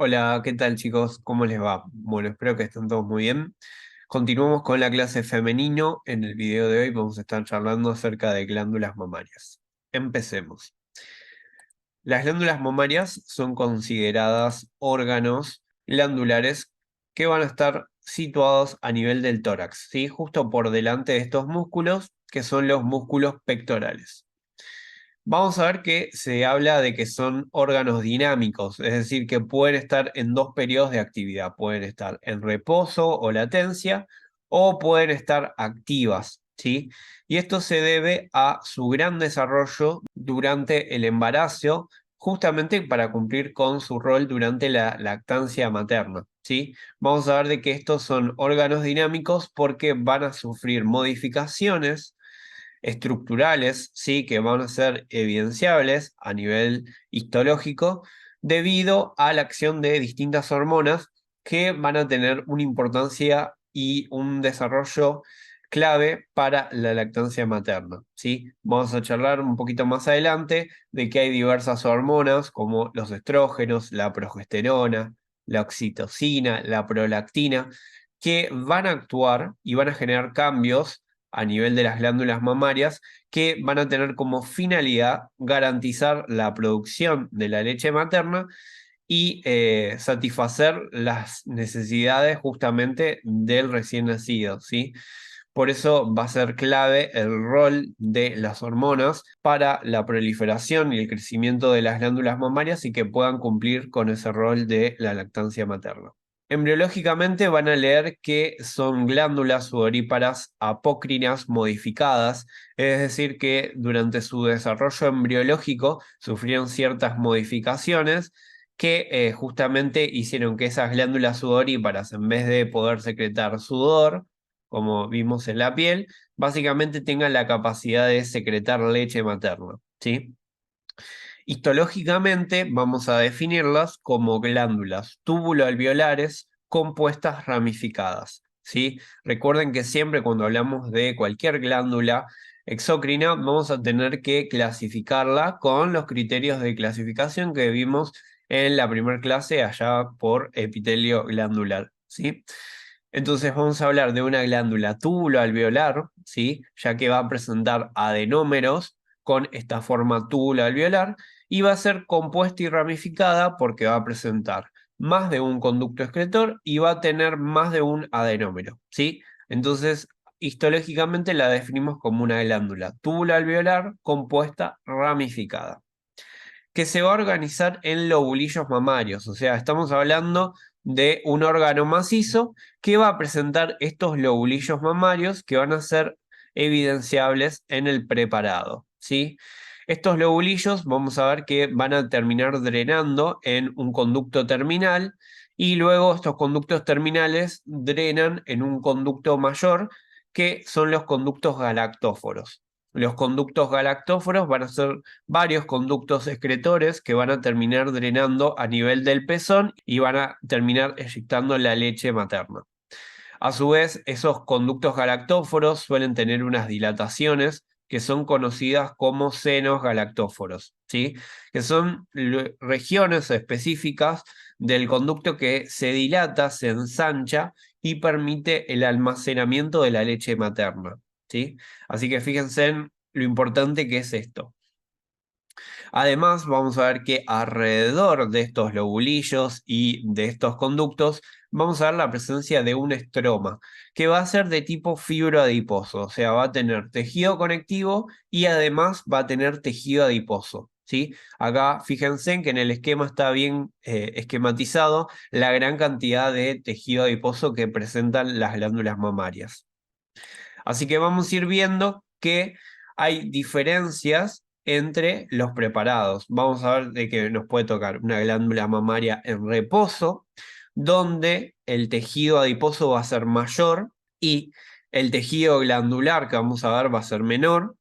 Hola, ¿qué tal chicos? ¿Cómo les va? Bueno, espero que estén todos muy bien. Continuamos con la clase femenino. En el video de hoy vamos a estar charlando acerca de glándulas mamarias. Empecemos. Las glándulas mamarias son consideradas órganos glandulares que van a estar situados a nivel del tórax, ¿sí? Justo por delante de estos músculos, que son los músculos pectorales. Vamos a ver que se habla de que son órganos dinámicos, es decir, que pueden estar en dos periodos de actividad. Pueden estar en reposo o latencia o pueden estar activas, ¿sí? Y esto se debe a su gran desarrollo durante el embarazo, justamente para cumplir con su rol durante la lactancia materna, ¿sí? Vamos a ver de que estos son órganos dinámicos porque van a sufrir modificaciones estructurales, ¿sí? Que van a ser evidenciables a nivel histológico debido a la acción de distintas hormonas que van a tener una importancia y un desarrollo clave para la lactancia materna, ¿sí? Vamos a charlar un poquito más adelante de que hay diversas hormonas como los estrógenos, la progesterona, la oxitocina, la prolactina, que van a actuar y van a generar cambios a nivel de las glándulas mamarias que van a tener como finalidad garantizar la producción de la leche materna y satisfacer las necesidades justamente del recién nacido, ¿sí? Por eso va a ser clave el rol de las hormonas para la proliferación y el crecimiento de las glándulas mamarias y que puedan cumplir con ese rol de la lactancia materna. Embriológicamente van a leer que son glándulas sudoríparas apócrinas modificadas, es decir, que durante su desarrollo embriológico sufrieron ciertas modificaciones que justamente hicieron que esas glándulas sudoríparas, en vez de poder secretar sudor, como vimos en la piel, básicamente tengan la capacidad de secretar leche materna, ¿sí? Histológicamente vamos a definirlas como glándulas tubuloalveolares compuestas ramificadas, ¿sí? Recuerden que siempre cuando hablamos de cualquier glándula exócrina vamos a tener que clasificarla con los criterios de clasificación que vimos en la primera clase allá por epitelio glandular, ¿sí? Entonces vamos a hablar de una glándula tubuloalveolar, ¿sí? Ya que va a presentar adenómeros con esta forma tubuloalveolar y va a ser compuesta y ramificada porque va a presentar más de un conducto excretor y va a tener más de un adenómero, ¿sí? Entonces, histológicamente la definimos como una glándula tubuloalveolar compuesta ramificada que se va a organizar en lobulillos mamarios. O sea, estamos hablando de un órgano macizo que va a presentar estos lobulillos mamarios que van a ser evidenciables en el preparado, ¿sí? Estos lobulillos vamos a ver que van a terminar drenando en un conducto terminal y luego estos conductos terminales drenan en un conducto mayor que son los conductos galactóforos. Los conductos galactóforos van a ser varios conductos excretores que van a terminar drenando a nivel del pezón y van a terminar eyectando la leche materna. A su vez, esos conductos galactóforos suelen tener unas dilataciones que son conocidas como senos galactóforos, ¿sí? Que son regiones específicas del conducto que se dilata, se ensancha y permite el almacenamiento de la leche materna, ¿sí? Así que fíjense en lo importante que es esto. Además, vamos a ver que alrededor de estos lobulillos y de estos conductos, vamos a ver la presencia de un estroma, que va a ser de tipo fibroadiposo, o sea, va a tener tejido conectivo y además va a tener tejido adiposo, ¿sí? Acá fíjense en que en el esquema está bien esquematizado la gran cantidad de tejido adiposo que presentan las glándulas mamarias. Así que vamos a ir viendo que hay diferencias entre los preparados. Vamos a ver de que nos puede tocar una glándula mamaria en reposo, donde el tejido adiposo va a ser mayor y el tejido glandular que vamos a ver va a ser menor.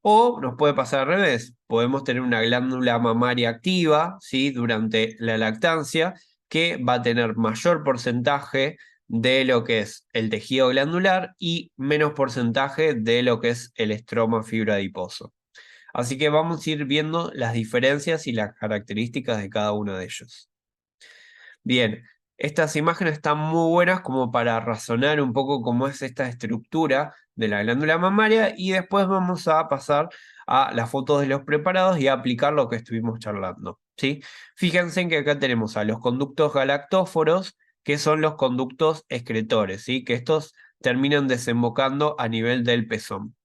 O nos puede pasar al revés. Podemos tener una glándula mamaria activa, ¿sí? Durante la lactancia, que va a tener mayor porcentaje de lo que es el tejido glandular y menos porcentaje de lo que es el estroma fibroadiposo. Así que vamos a ir viendo las diferencias y las características de cada uno de ellos. Bien, estas imágenes están muy buenas como para razonar un poco cómo es esta estructura de la glándula mamaria y después vamos a pasar a las fotos de los preparados y a aplicar lo que estuvimos charlando, ¿sí? Fíjense en que acá tenemos a los conductos galactóforos, que son los conductos excretores, ¿sí? Que estos terminan desembocando a nivel del pezón.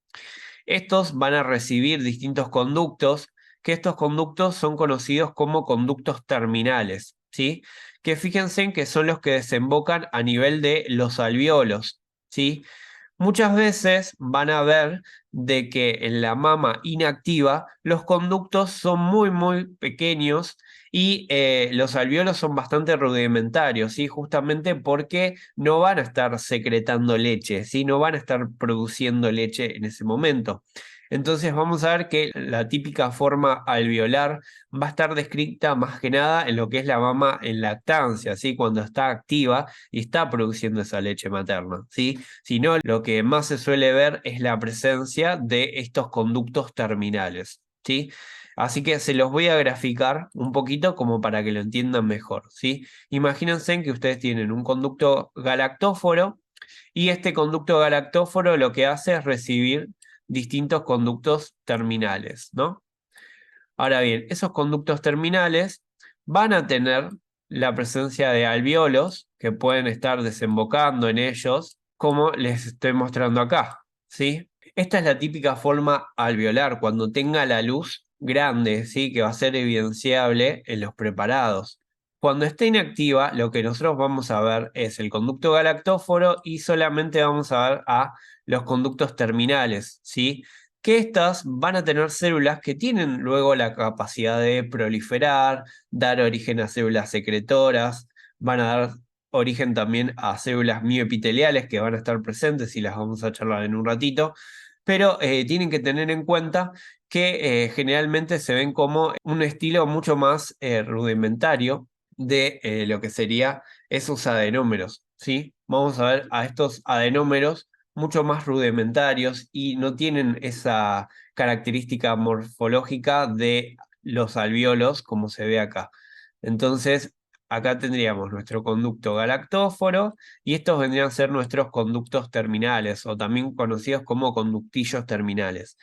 Estos van a recibir distintos conductos, que estos conductos son conocidos como conductos terminales, ¿sí? Que fíjense en que son los que desembocan a nivel de los alvéolos, ¿sí? Muchas veces van a ver de que en la mama inactiva los conductos son muy pequeños y los alvéolos son bastante rudimentarios, ¿sí? Justamente porque no van a estar secretando leche, ¿sí? No van a estar produciendo leche en ese momento. Entonces vamos a ver que la típica forma alveolar va a estar descrita más que nada en lo que es la mama en lactancia, ¿sí? Cuando está activa y está produciendo esa leche materna, ¿sí? Si no, lo que más se suele ver es la presencia de estos conductos terminales, ¿sí? Así que se los voy a graficar un poquito como para que lo entiendan mejor, ¿sí? Imagínense que ustedes tienen un conducto galactóforo y este conducto galactóforo lo que hace es recibir distintos conductos terminales, ¿no? Ahora bien, esos conductos terminales van a tener la presencia de alvéolos que pueden estar desembocando en ellos, como les estoy mostrando acá, ¿sí? Esta es la típica forma alveolar, cuando tenga la luz grande, ¿sí? Que va a ser evidenciable en los preparados. Cuando esté inactiva, lo que nosotros vamos a ver es el conducto galactóforo y solamente vamos a ver a los conductos terminales, ¿sí? Que estas van a tener células que tienen luego la capacidad de proliferar, dar origen a células secretoras, van a dar origen también a células mioepiteliales que van a estar presentes y las vamos a charlar en un ratito, pero tienen que tener en cuenta que generalmente se ven como un estilo mucho más rudimentario de lo que sería esos adenómeros, ¿sí? Vamos a ver a estos adenómeros mucho más rudimentarios y no tienen esa característica morfológica de los alvéolos como se ve acá. Entonces, acá tendríamos nuestro conducto galactóforo y estos vendrían a ser nuestros conductos terminales o también conocidos como conductillos terminales.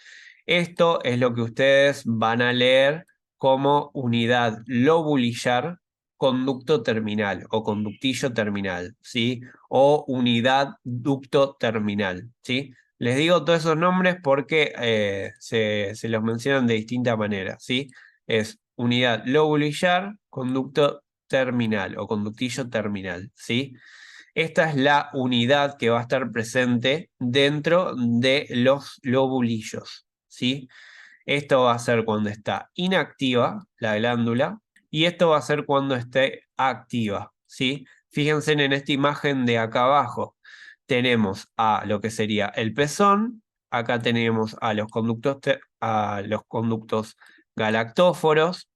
Esto es lo que ustedes van a leer como unidad lobulillar conducto terminal o conductillo terminal, ¿sí? O unidad ducto terminal, ¿sí? Les digo todos esos nombres porque se los mencionan de distinta manera, ¿sí? Es unidad lobulillar, conducto terminal o conductillo terminal, ¿sí? Esta es la unidad que va a estar presente dentro de los lobulillos, ¿sí? Esto va a ser cuando está inactiva la glándula y esto va a ser cuando esté activa, ¿sí? Fíjense en esta imagen de acá abajo. Tenemos a lo que sería el pezón, acá tenemos a los conductos galactóforos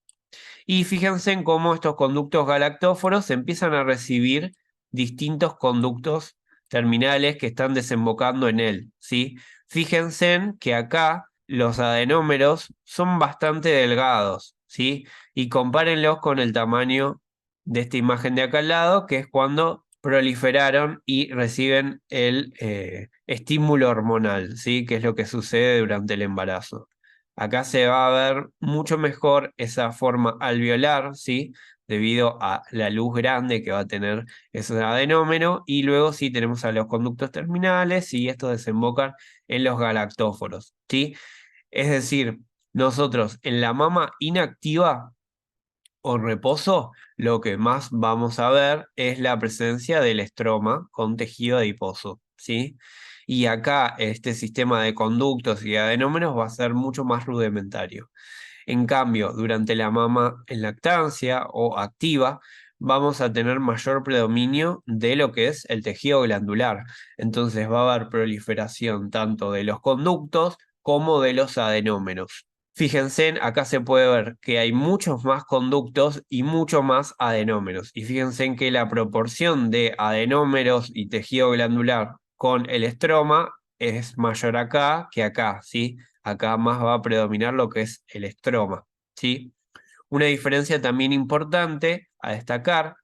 y fíjense en cómo estos conductos galactóforos empiezan a recibir distintos conductos terminales que están desembocando en él, ¿sí? Fíjense en que acá los adenómeros son bastante delgados, ¿sí? Y compárenlos con el tamaño de esta imagen de acá al lado, que es cuando proliferaron y reciben el estímulo hormonal, ¿sí? Que es lo que sucede durante el embarazo. Acá se va a ver mucho mejor esa forma alveolar, ¿sí? Debido a la luz grande que va a tener ese adenómero. Y luego sí tenemos a los conductos terminales y estos desembocan en los galactóforos, ¿sí? Es decir, nosotros en la mama inactiva o reposo, lo que más vamos a ver es la presencia del estroma con tejido adiposo, ¿sí? Y acá este sistema de conductos y adenómeros va a ser mucho más rudimentario. En cambio, durante la mama en lactancia o activa, vamos a tener mayor predominio de lo que es el tejido glandular. Entonces va a haber proliferación tanto de los conductos como de los adenómeros. Fíjense, acá se puede ver que hay muchos más conductos y mucho más adenómeros. Y fíjense en que la proporción de adenómeros y tejido glandular con el estroma es mayor acá que acá, ¿sí? Acá más va a predominar lo que es el estroma, ¿sí? Una diferencia también importante a destacar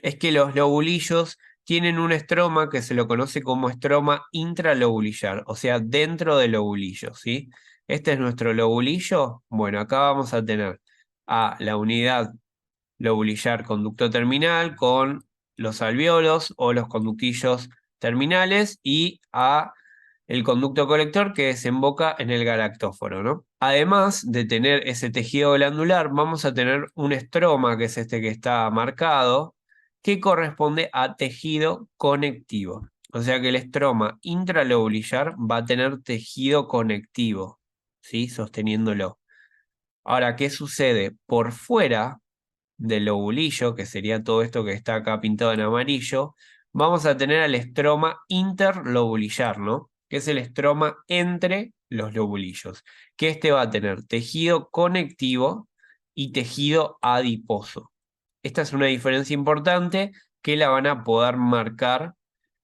es que los lobulillos tienen un estroma que se lo conoce como estroma intralobulillar, o sea, dentro del lobulillo, ¿sí? Este es nuestro lobulillo. Bueno, acá vamos a tener a la unidad lobulillar conducto terminal con los alvéolos o los conductillos terminales y a el conducto colector que desemboca en el galactóforo, ¿no? Además de tener ese tejido glandular, vamos a tener un estroma, que es este que está marcado, que corresponde a tejido conectivo. O sea que el estroma intralobulillar va a tener tejido conectivo, ¿sí? Sosteniéndolo. Ahora, ¿qué sucede? Por fuera del lobulillo, que sería todo esto que está acá pintado en amarillo, vamos a tener al estroma interlobulillar, ¿no? Que es el estroma entre los lobulillos, que este va a tener tejido conectivo y tejido adiposo. Esta es una diferencia importante que la van a poder marcar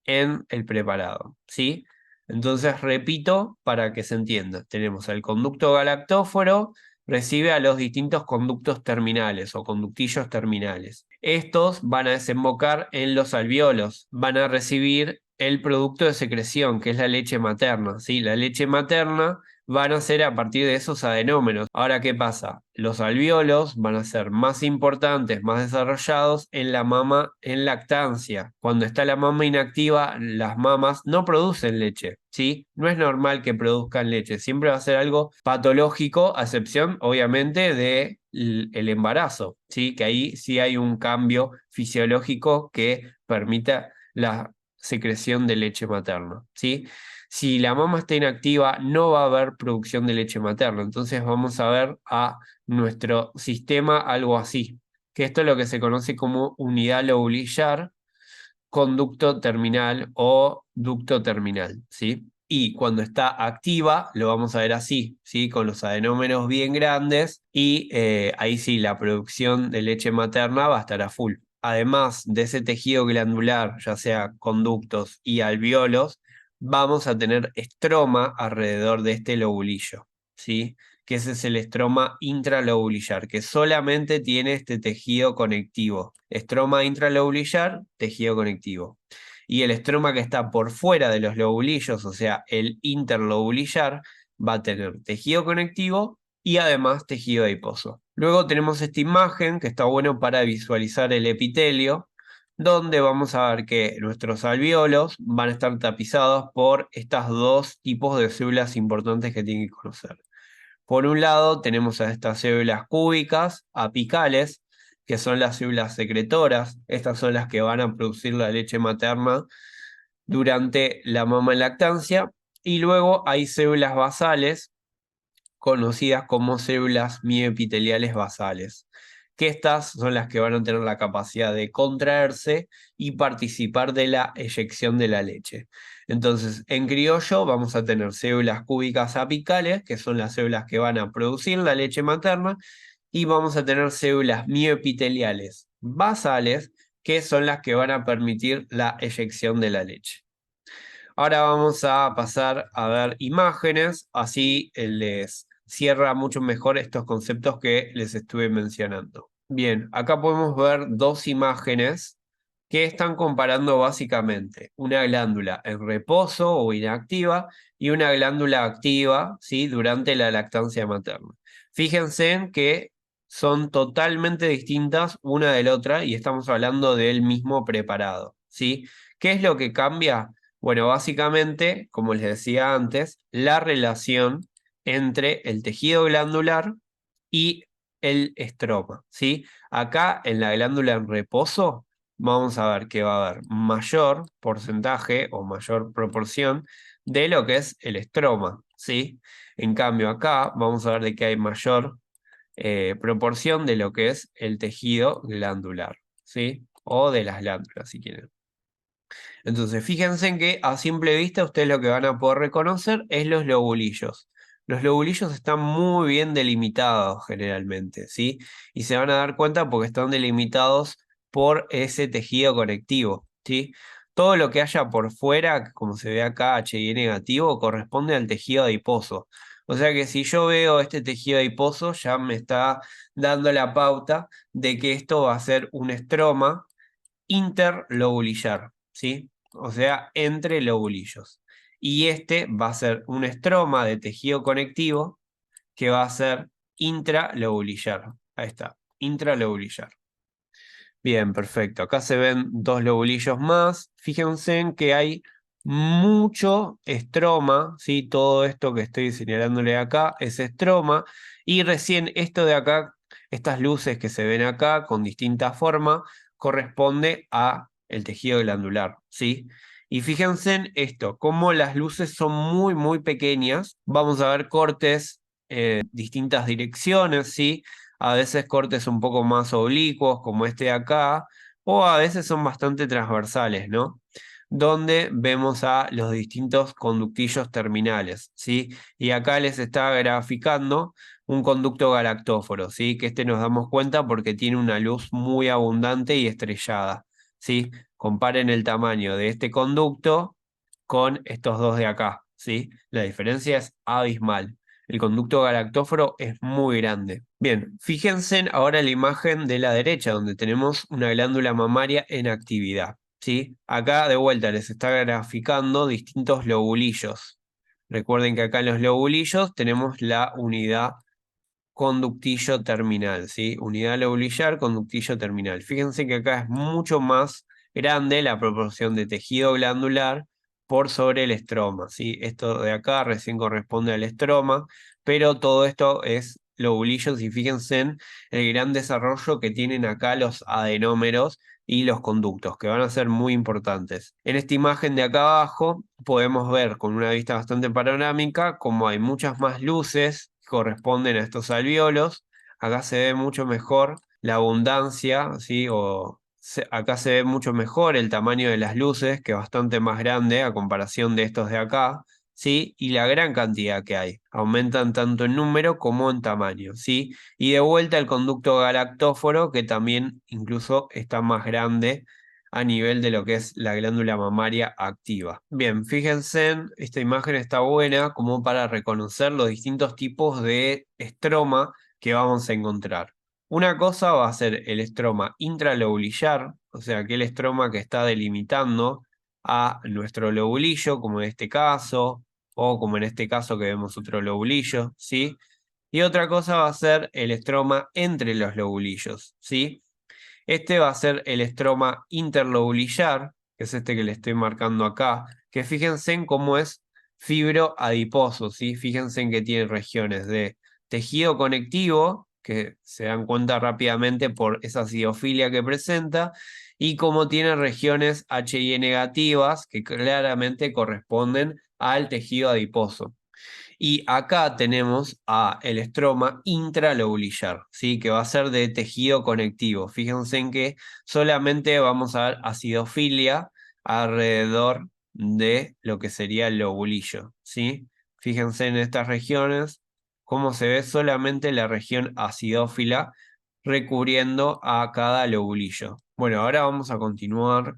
en el preparado, ¿sí? Entonces, repito para que se entienda. Tenemos el conducto galactóforo, recibe a los distintos conductos terminales o conductillos terminales. Estos van a desembocar en los alvéolos, van a recibir el producto de secreción, que es la leche materna, ¿sí? La leche materna van a ser a partir de esos adenómenos. Ahora, ¿qué pasa? Los alvéolos van a ser más importantes, más desarrollados en la mama en lactancia. Cuando está la mama inactiva, las mamas no producen leche, ¿sí? No es normal que produzcan leche, siempre va a ser algo patológico, a excepción, obviamente, de el embarazo, ¿sí? Que ahí sí hay un cambio fisiológico que permita la secreción de leche materna, ¿sí? Si la mama está inactiva, no va a haber producción de leche materna. Entonces vamos a ver a nuestro sistema algo así, que esto es lo que se conoce como unidad lobulillar, conducto terminal o ducto terminal, ¿sí? Y cuando está activa, lo vamos a ver así, ¿sí? Con los adenómeros bien grandes y ahí sí, la producción de leche materna va a estar a full. Además de ese tejido glandular, ya sea conductos y alvéolos, vamos a tener estroma alrededor de este lobulillo, ¿sí? Que ese es el estroma intralobulillar, que solamente tiene este tejido conectivo. Estroma intralobulillar, tejido conectivo. Y el estroma que está por fuera de los lobulillos, o sea, el interlobulillar, va a tener tejido conectivo y además tejido adiposo. Luego tenemos esta imagen que está bueno para visualizar el epitelio, donde vamos a ver que nuestros alvéolos van a estar tapizados por estos dos tipos de células importantes que tienen que conocer. Por un lado, tenemos a estas células cúbicas apicales, que son las células secretoras. Estas son las que van a producir la leche materna durante la mama en lactancia. Y luego hay células basales, conocidas como células mioepiteliales basales, que estas son las que van a tener la capacidad de contraerse y participar de la eyección de la leche. Entonces, en criollo vamos a tener células cúbicas apicales, que son las células que van a producir la leche materna, y vamos a tener células mioepiteliales basales, que son las que van a permitir la eyección de la leche. Ahora vamos a pasar a ver imágenes, así les cierra mucho mejor estos conceptos que les estuve mencionando. Bien, acá podemos ver dos imágenes que están comparando básicamente una glándula en reposo o inactiva y una glándula activa, ¿sí? Durante la lactancia materna. Fíjense en que son totalmente distintas una de la otra y estamos hablando del mismo preparado, ¿sí? ¿Qué es lo que cambia? Bueno, básicamente, como les decía antes, la relación entre el tejido glandular y el estroma, ¿sí? Acá en la glándula en reposo vamos a ver que va a haber mayor porcentaje o mayor proporción de lo que es el estroma, ¿sí? En cambio acá vamos a ver de que hay mayor proporción de lo que es el tejido glandular, ¿sí? O de las glándulas, si quieren. Entonces, fíjense en que a simple vista ustedes lo que van a poder reconocer es los lobulillos. Los lobulillos están muy bien delimitados generalmente, ¿sí? Y se van a dar cuenta porque están delimitados por ese tejido conectivo, ¿sí? Todo lo que haya por fuera, como se ve acá, HI negativo, corresponde al tejido adiposo. O sea que si yo veo este tejido adiposo, ya me está dando la pauta de que esto va a ser un estroma interlobulillar, ¿sí? O sea, entre lobulillos. Y este va a ser un estroma de tejido conectivo que va a ser intralobulillar. Ahí está, intralobulillar. Bien, perfecto. Acá se ven dos lobulillos más. Fíjense en que hay mucho estroma, ¿sí? Todo esto que estoy señalándole acá es estroma. Y recién esto de acá, estas luces que se ven acá con distinta forma, corresponde a el tejido glandular, ¿sí? Y fíjense en esto, como las luces son muy, muy pequeñas. Vamos a ver cortes en distintas direcciones, ¿sí? A veces cortes un poco más oblicuos, como este de acá, o a veces son bastante transversales, ¿no? Donde vemos a los distintos conductillos terminales, ¿sí? Y acá les está graficando un conducto galactóforo, ¿sí? Que este nos damos cuenta porque tiene una luz muy abundante y estrellada, ¿sí? Comparen el tamaño de este conducto con estos dos de acá, ¿sí? La diferencia es abismal. El conducto galactóforo es muy grande. Bien, fíjense ahora en la imagen de la derecha, donde tenemos una glándula mamaria en actividad, ¿sí? Acá de vuelta les está graficando distintos lobulillos. Recuerden que acá en los lobulillos tenemos la unidad conductillo terminal, ¿sí? Unidad lobulillar, conductillo terminal. Fíjense que acá es mucho más grande la proporción de tejido glandular por sobre el estroma, ¿sí? Esto de acá recién corresponde al estroma, pero todo esto es lobulillos y fíjense en el gran desarrollo que tienen acá los adenómeros y los conductos, que van a ser muy importantes. En esta imagen de acá abajo podemos ver con una vista bastante panorámica como hay muchas más luces que corresponden a estos alvéolos. Acá se ve mucho mejor la abundancia, ¿sí? Acá se ve mucho mejor el tamaño de las luces, que es bastante más grande a comparación de estos de acá, ¿sí? Y la gran cantidad que hay. Aumentan tanto en número como en tamaño, ¿sí? Y de vuelta el conducto galactóforo, que también incluso está más grande a nivel de lo que es la glándula mamaria activa. Bien, fíjense, esta imagen está buena como para reconocer los distintos tipos de estroma que vamos a encontrar. Una cosa va a ser el estroma intralobulillar, o sea, aquel estroma que está delimitando a nuestro lobulillo, como en este caso, o como en este caso que vemos otro lobulillo, ¿sí? Y otra cosa va a ser el estroma entre los lobulillos, ¿sí? Este va a ser el estroma interlobulillar, que es este que le estoy marcando acá, que fíjense en cómo es fibroadiposo, ¿sí? Fíjense en que tiene regiones de tejido conectivo, que se dan cuenta rápidamente por esa acidofilia que presenta, y cómo tiene regiones HI negativas, que claramente corresponden al tejido adiposo. Y acá tenemos a el estroma intralobulillar, ¿sí? Que va a ser de tejido conectivo. Fíjense en que solamente vamos a ver acidofilia alrededor de lo que sería el lobulillo, ¿sí? Fíjense en estas regiones, cómo se ve solamente la región acidófila recubriendo a cada lobulillo. Bueno, ahora vamos a continuar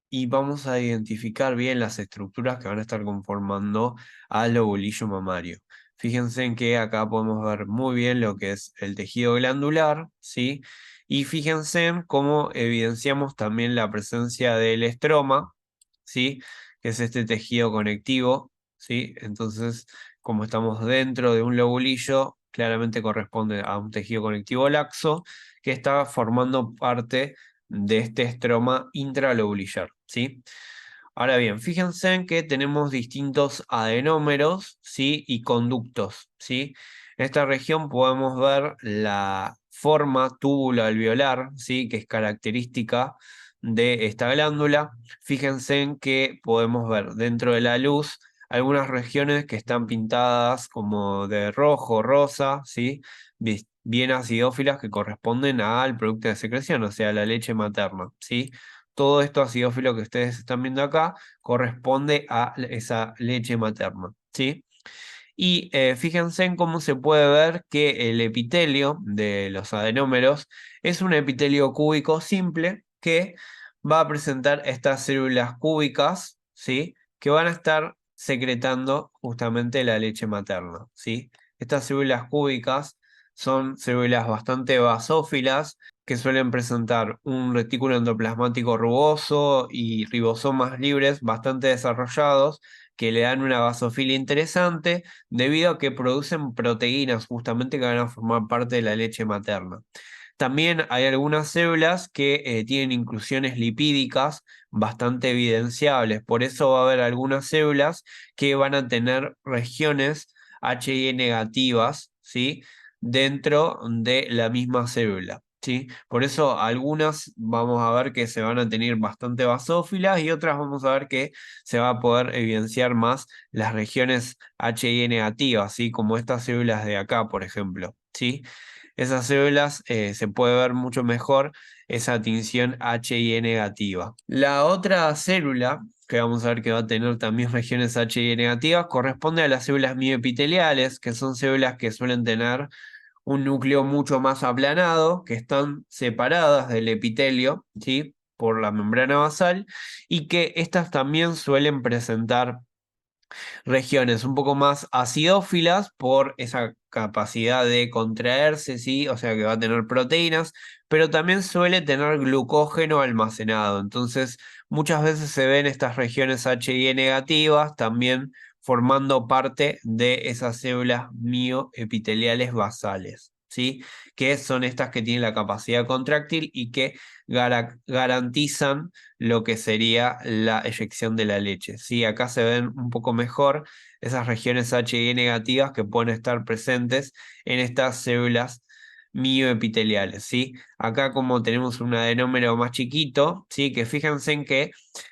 y vamos a identificar bien las estructuras que van a estar conformando al lobulillo mamario. Fíjense en que acá podemos ver muy bien lo que es el tejido glandular, ¿sí? Y fíjense en cómo evidenciamos también la presencia del estroma, ¿sí? Que es este tejido conectivo, ¿sí? Entonces, como estamos dentro de un lobulillo, claramente corresponde a un tejido conectivo laxo que está formando parte de este estroma intralobulillar, ¿sí? Ahora bien, fíjense en que tenemos distintos adenómeros, ¿sí? Y conductos, ¿sí? En esta región podemos ver la forma túbulo-alveolar, ¿sí? Que es característica de esta glándula. Fíjense en que podemos ver dentro de la luz algunas regiones que están pintadas como de rojo, rosa, ¿sí? Bien acidófilas que corresponden al producto de secreción, o sea, la leche materna, ¿sí? Todo esto acidófilo que ustedes están viendo acá corresponde a esa leche materna, ¿sí? Y fíjense en cómo se puede ver que el epitelio de los adenómeros es un epitelio cúbico simple que va a presentar estas células cúbicas, ¿sí? Que van a estar secretando justamente la leche materna, ¿sí? Estas células cúbicas son células bastante basófilas que suelen presentar un retículo endoplasmático rugoso y ribosomas libres bastante desarrollados que le dan una basofilia interesante debido a que producen proteínas justamente que van a formar parte de la leche materna. También hay algunas células que tienen inclusiones lipídicas bastante evidenciables, por eso va a haber algunas células que van a tener regiones HI negativas, ¿sí? Dentro de la misma célula, ¿sí? Por eso algunas vamos a ver que se van a tener bastante basófilas y otras vamos a ver que se va a poder evidenciar más las regiones HI negativas, ¿sí? Como estas células de acá, por ejemplo, ¿sí? Esas células se puede ver mucho mejor esa tinción HIE negativa. La otra célula, que vamos a ver que va a tener también regiones HIE negativas, corresponde a las células mioepiteliales, que son células que suelen tener un núcleo mucho más aplanado, que están separadas del epitelio, ¿sí? Por la membrana basal, y que estas también suelen presentar regiones un poco más acidófilas por esa capacidad de contraerse, ¿sí? O sea que va a tener proteínas, pero también suele tener glucógeno almacenado. Entonces, muchas veces se ven estas regiones HI negativas también formando parte de esas células mioepiteliales basales, ¿sí? Que son estas que tienen la capacidad contráctil y que garantizan lo que sería la eyección de la leche. ¿Sí? Acá se ven un poco mejor esas regiones HI negativas que pueden estar presentes en estas células mioepiteliales. ¿Sí? Acá como tenemos un adenómero más chiquito, ¿sí? Que fíjense en que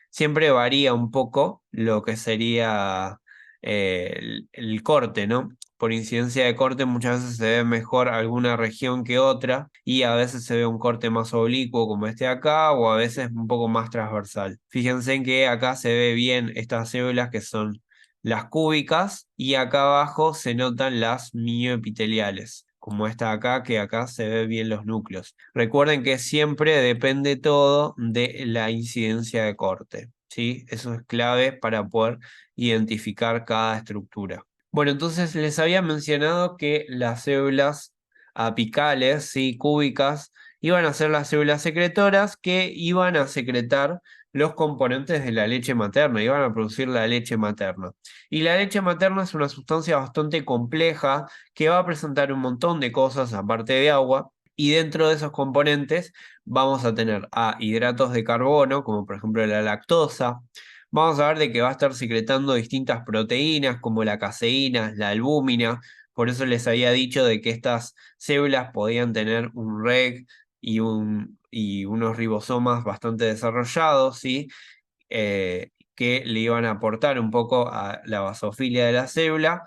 siempre varía un poco lo que sería el corte, ¿no? Por incidencia de corte muchas veces se ve mejor alguna región que otra y a veces se ve un corte más oblicuo como este de acá o a veces un poco más transversal. Fíjense en que acá se ve bien estas células que son las cúbicas y acá abajo se notan las mioepiteliales, como esta de acá, que acá se ve bien los núcleos. Recuerden que siempre depende todo de la incidencia de corte, ¿sí? Eso es clave para poder identificar cada estructura. Bueno, entonces les había mencionado que las células apicales, ¿sí? Cúbicas, iban a ser las células secretoras que iban a secretar los componentes de la leche materna, iban a producir la leche materna. Y la leche materna es una sustancia bastante compleja que va a presentar un montón de cosas aparte de agua. Y dentro de esos componentes vamos a tener a hidratos de carbono, como por ejemplo la lactosa. Vamos a ver de que va a estar secretando distintas proteínas como la caseína, la albúmina. Por eso les había dicho de que estas células podían tener un REG y unos ribosomas bastante desarrollados, ¿sí? Que le iban a aportar un poco a la basofilia de la célula.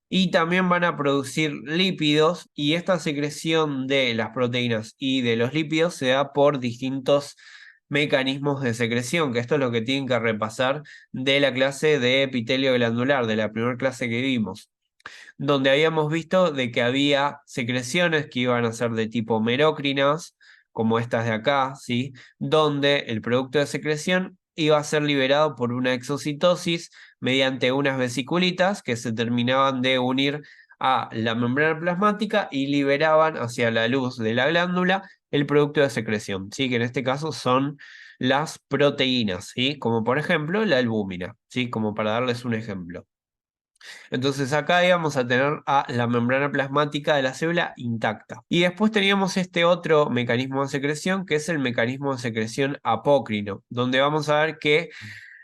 Y también van a producir lípidos y esta secreción de las proteínas y de los lípidos se da por distintos mecanismos de secreción, que esto es lo que tienen que repasar de la clase de epitelio glandular, de la primera clase que vimos, donde habíamos visto de que había secreciones que iban a ser de tipo merócrinas, como estas de acá, ¿sí? Donde el producto de secreción iba a ser liberado por una exocitosis mediante unas vesiculitas que se terminaban de unir a la membrana plasmática y liberaban hacia la luz de la glándula el producto de secreción, ¿sí? Que en este caso son las proteínas, ¿sí? Como por ejemplo la albúmina, ¿sí? Como para darles un ejemplo. Entonces acá íbamos a tener a la membrana plasmática de la célula intacta. Y después teníamos este otro mecanismo de secreción que es el mecanismo de secreción apócrino, donde vamos a ver que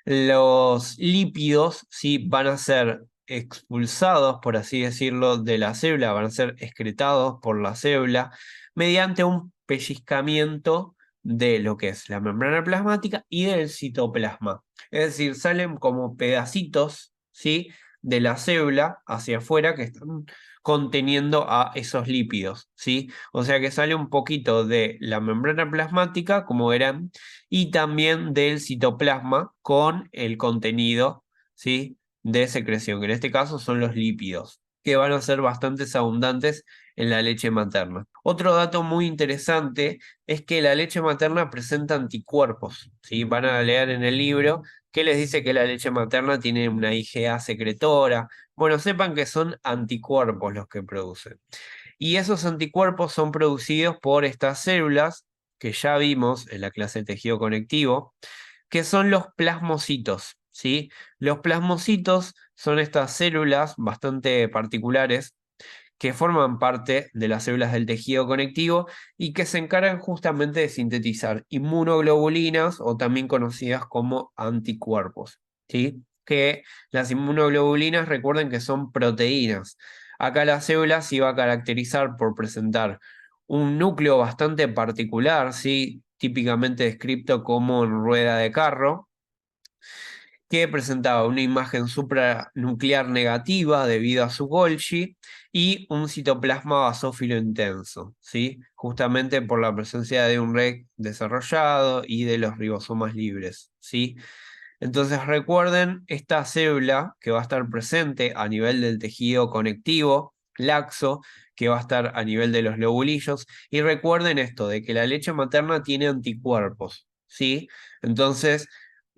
los lípidos sí van a ser expulsados, por así decirlo, de la célula, van a ser excretados por la célula mediante un pellizcamiento de lo que es la membrana plasmática y del citoplasma. Es decir, salen como pedacitos, ¿sí? De la célula hacia afuera que están conteniendo a esos lípidos, ¿sí? O sea que sale un poquito de la membrana plasmática, como verán, y también del citoplasma con el contenido, ¿sí? De secreción, que en este caso son los lípidos, que van a ser bastante abundantes en la leche materna. Otro dato muy interesante es que la leche materna presenta anticuerpos, ¿sí? Van a leer en el libro que les dice que la leche materna tiene una IgA secretora. Bueno, sepan que son anticuerpos los que producen. Y esos anticuerpos son producidos por estas células que ya vimos en la clase de tejido conectivo, que son los plasmocitos, ¿sí? Los plasmocitos son estas células bastante particulares que forman parte de las células del tejido conectivo y que se encargan justamente de sintetizar inmunoglobulinas o también conocidas como anticuerpos, ¿sí? Que las inmunoglobulinas, recuerden que son proteínas. Acá la célula se va a caracterizar por presentar un núcleo bastante particular, ¿sí? Típicamente descrito como en rueda de carro, que presentaba una imagen supranuclear negativa debido a su Golgi y un citoplasma basófilo intenso, ¿sí? Justamente por la presencia de un REC desarrollado y de los ribosomas libres, ¿sí? Entonces recuerden esta célula que va a estar presente a nivel del tejido conectivo, laxo, que va a estar a nivel de los lobulillos, y recuerden esto de que la leche materna tiene anticuerpos, ¿sí? Entonces,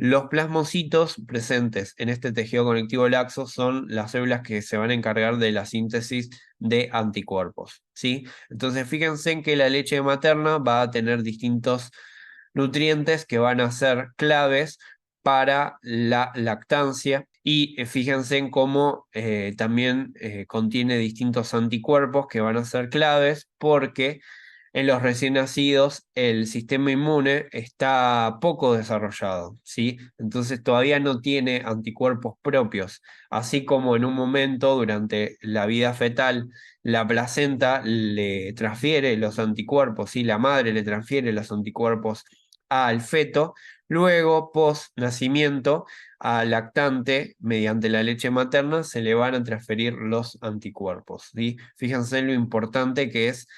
los plasmocitos presentes en este tejido conectivo laxo son las células que se van a encargar de la síntesis de anticuerpos, ¿sí? Entonces, fíjense en que la leche materna va a tener distintos nutrientes que van a ser claves para la lactancia y fíjense en cómo también contiene distintos anticuerpos que van a ser claves porque en los recién nacidos el sistema inmune está poco desarrollado, ¿sí? Entonces todavía no tiene anticuerpos propios, así como en un momento durante la vida fetal la placenta le transfiere los anticuerpos, ¿sí? La madre le transfiere los anticuerpos al feto, luego post nacimiento al lactante mediante la leche materna se le van a transferir los anticuerpos, ¿sí? Fíjense lo importante que es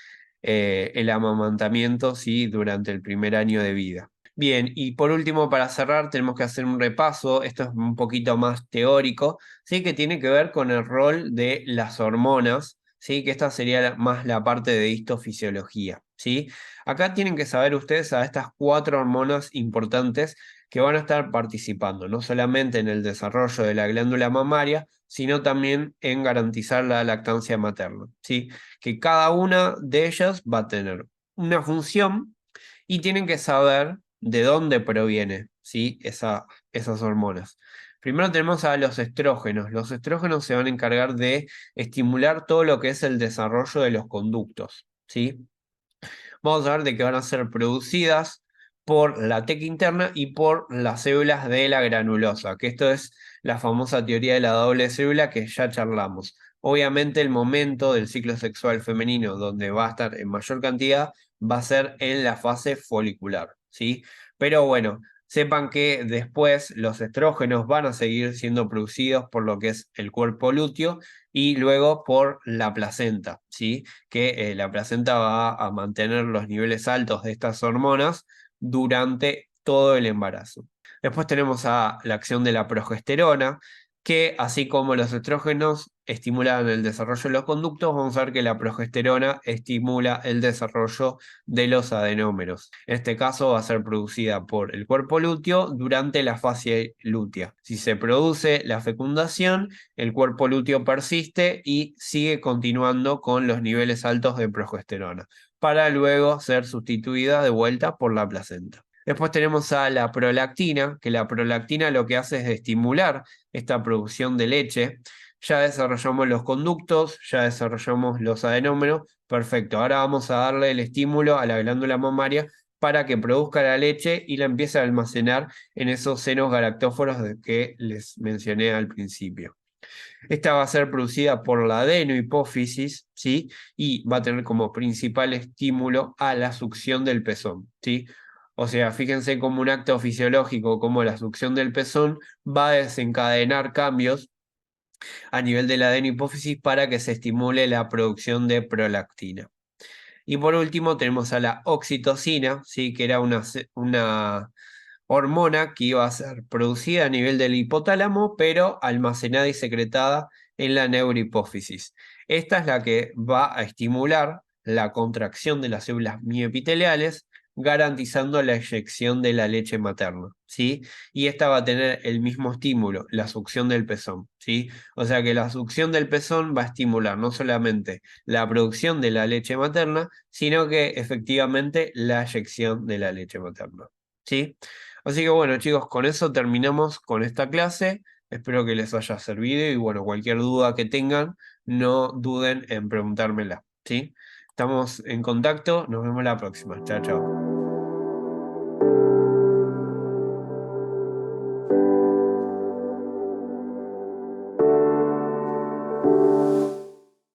el amamantamiento, ¿sí? Durante el primer año de vida. Bien, y por último, para cerrar, tenemos que hacer un repaso, esto es un poquito más teórico, ¿sí? Que tiene que ver con el rol de las hormonas, ¿sí? Que esta sería más la parte de histofisiología, ¿sí? Acá tienen que saber ustedes a estas 4 hormonas importantes que van a estar participando, no solamente en el desarrollo de la glándula mamaria, sino también en garantizar la lactancia materna, ¿sí? Que cada una de ellas va a tener una función y tienen que saber de dónde proviene, ¿sí? Esas hormonas. Primero tenemos a los estrógenos. Los estrógenos se van a encargar de estimular todo lo que es el desarrollo de los conductos, ¿sí? Vamos a ver de que van a ser producidas por la teca interna y por las células de la granulosa, que esto es la famosa teoría de la doble célula que ya charlamos. Obviamente el momento del ciclo sexual femenino donde va a estar en mayor cantidad va a ser en la fase folicular, ¿sí? Pero bueno, sepan que después los estrógenos van a seguir siendo producidos por lo que es el cuerpo lúteo y luego por la placenta, ¿sí? Que la placenta va a mantener los niveles altos de estas hormonas durante todo el embarazo. Después tenemos a la acción de la progesterona, que así como los estrógenos estimulan el desarrollo de los conductos, vamos a ver que la progesterona estimula el desarrollo de los adenómeros. En este caso va a ser producida por el cuerpo lúteo durante la fase lútea. Si se produce la fecundación, el cuerpo lúteo persiste y sigue continuando con los niveles altos de progesterona, para luego ser sustituida de vuelta por la placenta. Después tenemos a la prolactina, que la prolactina lo que hace es estimular esta producción de leche. Ya desarrollamos los conductos, ya desarrollamos los adenómeros. Perfecto, ahora vamos a darle el estímulo a la glándula mamaria para que produzca la leche y la empiece a almacenar en esos senos galactóforos que les mencioné al principio. Esta va a ser producida por la adenohipófisis, ¿sí? Y va a tener como principal estímulo a la succión del pezón, ¿sí? O sea, fíjense como un acto fisiológico como la succión del pezón va a desencadenar cambios a nivel de la adenohipófisis para que se estimule la producción de prolactina. Y por último tenemos a la oxitocina, ¿sí? Que era una hormona que iba a ser producida a nivel del hipotálamo, pero almacenada y secretada en la neurohipófisis. Esta es la que va a estimular la contracción de las células miopiteliales, garantizando la eyección de la leche materna, ¿sí? Y esta va a tener el mismo estímulo, la succión del pezón, ¿sí? O sea que la succión del pezón va a estimular no solamente la producción de la leche materna, sino que efectivamente la eyección de la leche materna, ¿sí? Así que bueno, chicos, con eso terminamos con esta clase. Espero que les haya servido y bueno, cualquier duda que tengan, no duden en preguntármela, ¿sí? Estamos en contacto, nos vemos la próxima. Chao, chao.